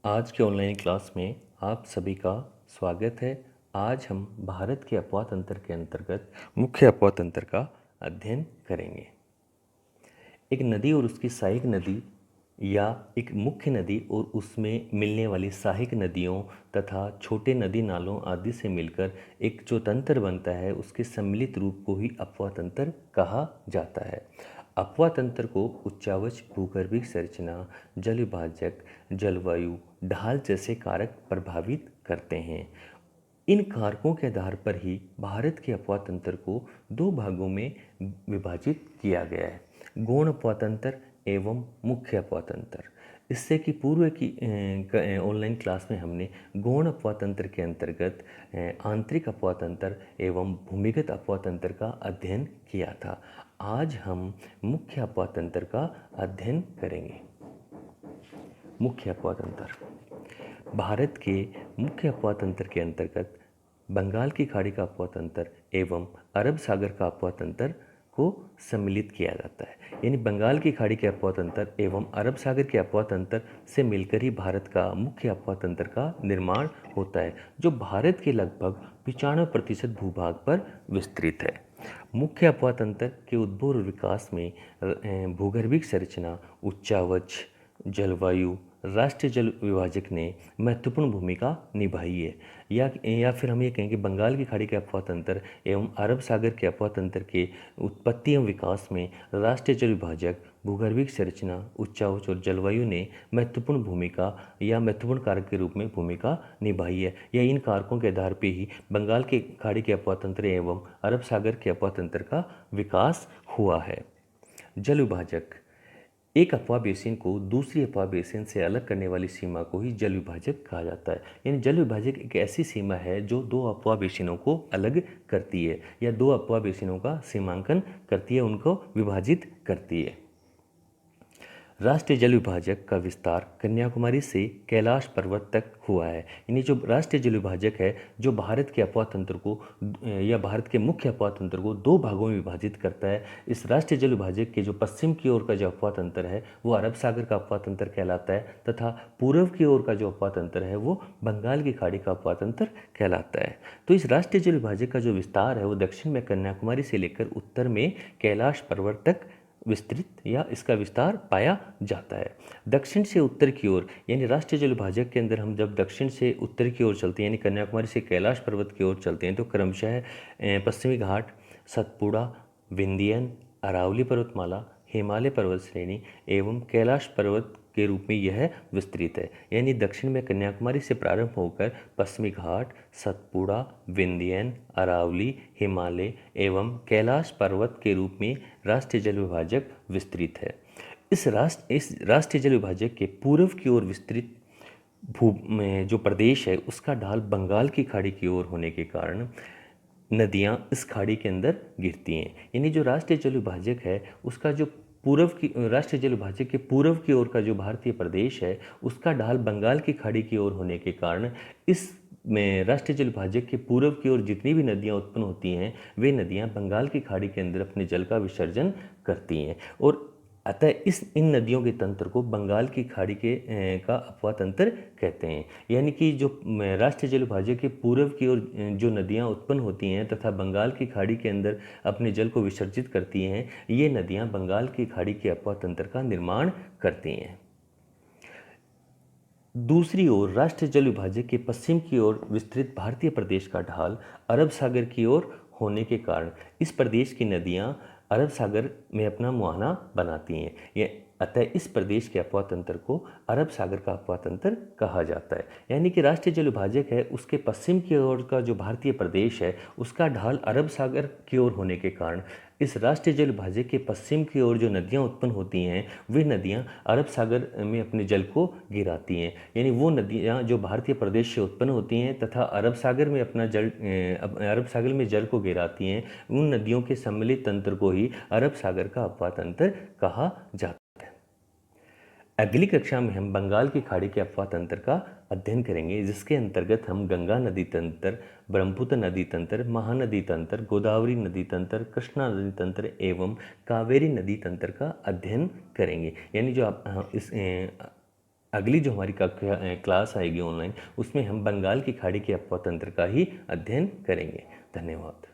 आज के online class में आप सभी का स्वागत है। आज हम भारत के अपवाद तंत्र के अंतर्गत मुख्य अपवाद तंत्र का अध्ययन करेंगे। एक नदी और उसकी सहायक नदी या एक मुख्य नदी और उसमें मिलने वाली सहायक नदियों तथा छोटे नदी नालों आदि से मिलकर एक जो तंत्र बनता है उसके सम्मिलित रूप को ही अपवाद तंत्र कहा जाता है। अपवाद तंत्र को उच्चावच, भूगर्भिक संरचना, जल विभाजक, जलवायु, ढाल जैसे कारक प्रभावित करते हैं। इन कारकों के आधार पर ही भारत के अपवाद तंत्र को दो भागों में विभाजित किया गया है, गौण अपवाद तंत्र एवं मुख्य अपवाद तंत्र। इससे कि पूर्व की ऑनलाइन क्लास में हमने गौण अपवाद तंत्र के अंतर्गत आंतरिक अपवाद तंत्र एवं भूमिगत अपवाद तंत्र का अध्ययन किया था। आज हम मुख्य अपवाद तंत्र का अध्ययन करेंगे। मुख्य अपवाद तंत्र भारत के मुख्य अपवाद तंत्र के अंतर्गत बंगाल की खाड़ी का अपवाद तंत्र एवं अरब सागर का अपवाद तंत्र को सम्मिलित किया जाता है। यानी बंगाल की खाड़ी के अपवाद तंत्र एवं अरब सागर के अपवाद तंत्र से मिलकर ही भारत का मुख्य अपवाद तंत्र का निर्माण होता है, जो भारत के लगभग 95% भूभाग पर विस्तृत है। मुख्य अपवाद तंत्र के उद्भव और विकास में भूगर्भिक संरचना, उच्चावच, जलवायु, राष्ट्रीय जल विभाजक ने महत्वपूर्ण भूमिका निभाई है। या फिर हम ये कहें कि बंगाल की खाड़ी के अपवाद तंत्र एवं अरब सागर के अपवाद तंत्र के उत्पत्ति एवं विकास में राष्ट्रीय जल विभाजक, भूगर्भिक संरचना, उच्चावच और जलवायु ने महत्वपूर्ण भूमिका या महत्वपूर्ण कारक के रूप में भूमिका निभाई है। या इन कारकों के आधार पर ही बंगाल के खाड़ी के अपवाद तंत्र एवं अरब सागर के अपवाद तंत्र का विकास हुआ है। जल विभाजक एक अफवाह बेसिन को दूसरी अफवाह बेसिन से अलग करने वाली सीमा को ही जल विभाजक कहा जाता है। यानी जल विभाजक एक ऐसी सीमा है जो दो अफवाह बेसिनों को अलग करती है या दो अफवाह बेसिनों का सीमांकन करती है, उनको विभाजित करती है। राष्ट्रीय जल विभाजक का विस्तार कन्याकुमारी से कैलाश पर्वत तक हुआ है। यानी जो राष्ट्रीय जल विभाजक है जो भारत के अपवाद तंत्र को या भारत के मुख्य अपवाद तंत्र को दो भागों में विभाजित करता है। इस राष्ट्रीय जल विभाजक के जो पश्चिम की ओर का जो अपवाद तंत्र है वो अरब सागर का अपवाद तंत्र कहलाता है तथा पूर्व की ओर का जो अपवाद तंत्र है वो बंगाल की खाड़ी का अपवाद तंत्र कहलाता है। तो इस राष्ट्रीय जल विभाजक का जो विस्तार है वो दक्षिण में कन्याकुमारी से लेकर उत्तर में कैलाश पर्वत तक विस्तृत या इसका विस्तार पाया जाता है। दक्षिण से उत्तर की ओर यानी राष्ट्रीय जल विभाजक के अंदर हम जब दक्षिण से उत्तर की ओर चलते हैं यानी कन्याकुमारी से कैलाश पर्वत की ओर चलते हैं तो क्रमशः पश्चिमी घाट, सतपुड़ा, विंध्यन, अरावली पर्वतमाला, हिमालय पर्वत श्रेणी एवं कैलाश पर्वत के रूप में यह विस्तृत है। यानी दक्षिण में कन्याकुमारी से प्रारंभ होकर पश्चिमी घाट, सतपुड़ा, विंध्यन, अरावली, हिमालय एवं कैलाश पर्वत के रूप में राष्ट्रीय जल विभाजक विस्तृत है। इस राष्ट्रीय जल विभाजक के पूर्व की ओर विस्तृत भू में जो प्रदेश है उसका ढाल बंगाल की खाड़ी की ओर होने के कारण नदियाँ इस खाड़ी के अंदर गिरती हैं। यानी जो राष्ट्रीय जल विभाजक है उसका जो पूर्व की राष्ट्रीय जल विभाजक के पूर्व की ओर का जो भारतीय प्रदेश है उसका ढाल बंगाल की खाड़ी की ओर होने के कारण इस में राष्ट्रीय जल विभाजक के पूर्व की ओर जितनी भी नदियाँ उत्पन्न होती हैं वे नदियाँ बंगाल की खाड़ी के अंदर अपने जल का विसर्जन करती हैं और अतः इन नदियों के तंत्र को बंगाल की खाड़ी के का अपवाद तंत्र कहते हैं। यानी कि जो राष्ट्रीय जल विभाजक के पूर्व की ओर जो नदियां उत्पन्न होती हैं तथा बंगाल की खाड़ी के अंदर अपने जल को विसर्जित करती हैं, ये नदियां बंगाल की खाड़ी के अपवाद तंत्र का निर्माण करती हैं। दूसरी ओर राष्ट्रीय जल विभाजक के पश्चिम की ओर विस्तृत भारतीय प्रदेश का ढाल अरब सागर की ओर होने के कारण इस प्रदेश की नदियां अरब सागर में अपना मुहाना बनाती हैं। ये अतः इस प्रदेश के अपवाद तंत्र को अरब सागर का अपवाद तंत्र कहा जाता है। यानी कि राष्ट्रीय जल विभाजक है उसके पश्चिम की ओर का जो भारतीय प्रदेश है उसका ढाल अरब सागर की ओर होने के कारण इस राष्ट्रीय जल विभाजक के पश्चिम की ओर जो नदियां उत्पन्न होती हैं वे नदियां अरब सागर में अपने जल को गिराती हैं। यानी वो नदियां जो भारतीय प्रदेश से उत्पन्न होती हैं तथा अरब सागर में अपना अरब सागर में जल को गिराती हैं, उन नदियों के सम्मिलित तंत्र को ही अरब सागर का अपवाद तंत्र कहा जाता है। अगली कक्षा में हम बंगाल की खाड़ी के अपवाद तंत्र का अध्ययन करेंगे, जिसके अंतर्गत हम गंगा नदी तंत्र, ब्रह्मपुत्र नदी तंत्र, महानदी तंत्र, गोदावरी नदी तंत्र, कृष्णा नदी तंत्र एवं कावेरी नदी तंत्र का अध्ययन करेंगे। यानी जो आप अगली जो हमारी क्लास आएगी ऑनलाइन, उसमें हम बंगाल की खाड़ी के अपवा तंत्र का ही अध्ययन करेंगे। धन्यवाद।